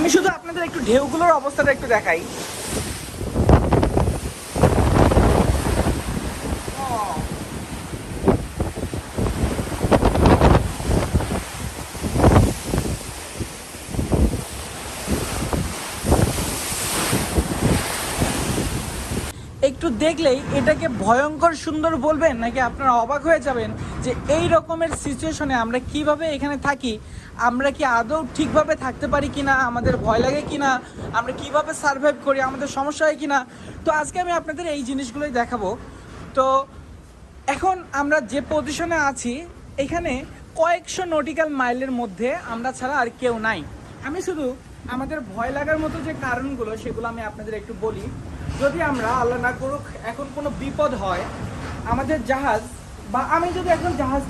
আমি শুধু আপনাদের একটু ঢেউগুলোর অবস্থাটা একটু দেখাই। একটু দেখলেই এটাকে ভয়ঙ্কর সুন্দর বলবেন, নাকি আপনারা অবাক হয়ে যাবেন যে এই রকমের সিচুয়েশনে আমরা কিভাবে এখানে থাকি, আমরা কি আদৌ ঠিকভাবে থাকতে পারি কিনা, আমাদের ভয় লাগে কিনা, আমরা কিভাবে সার্ভাইভ করি, আমাদের সমস্যা হয় কিনা। তো আজকে আমি আপনাদের এই জিনিসগুলোই দেখাবো। তো এখন আমরা যে পজিশনে আছি, এখানে কয়েকশো নটিক্যাল মাইলের মধ্যে আমরা ছাড়া আর কেউ নাই। আমি শুধু আমাদের ভয় লাগার মতো যে কারণগুলো সেগুলো আমি আপনাদের একটু বলি। যদি আমরা আল্লাহ না করুক এখন কোনো বিপদ হয়, আমাদের জাহাজ বা আমি যদি এখন জাহাজ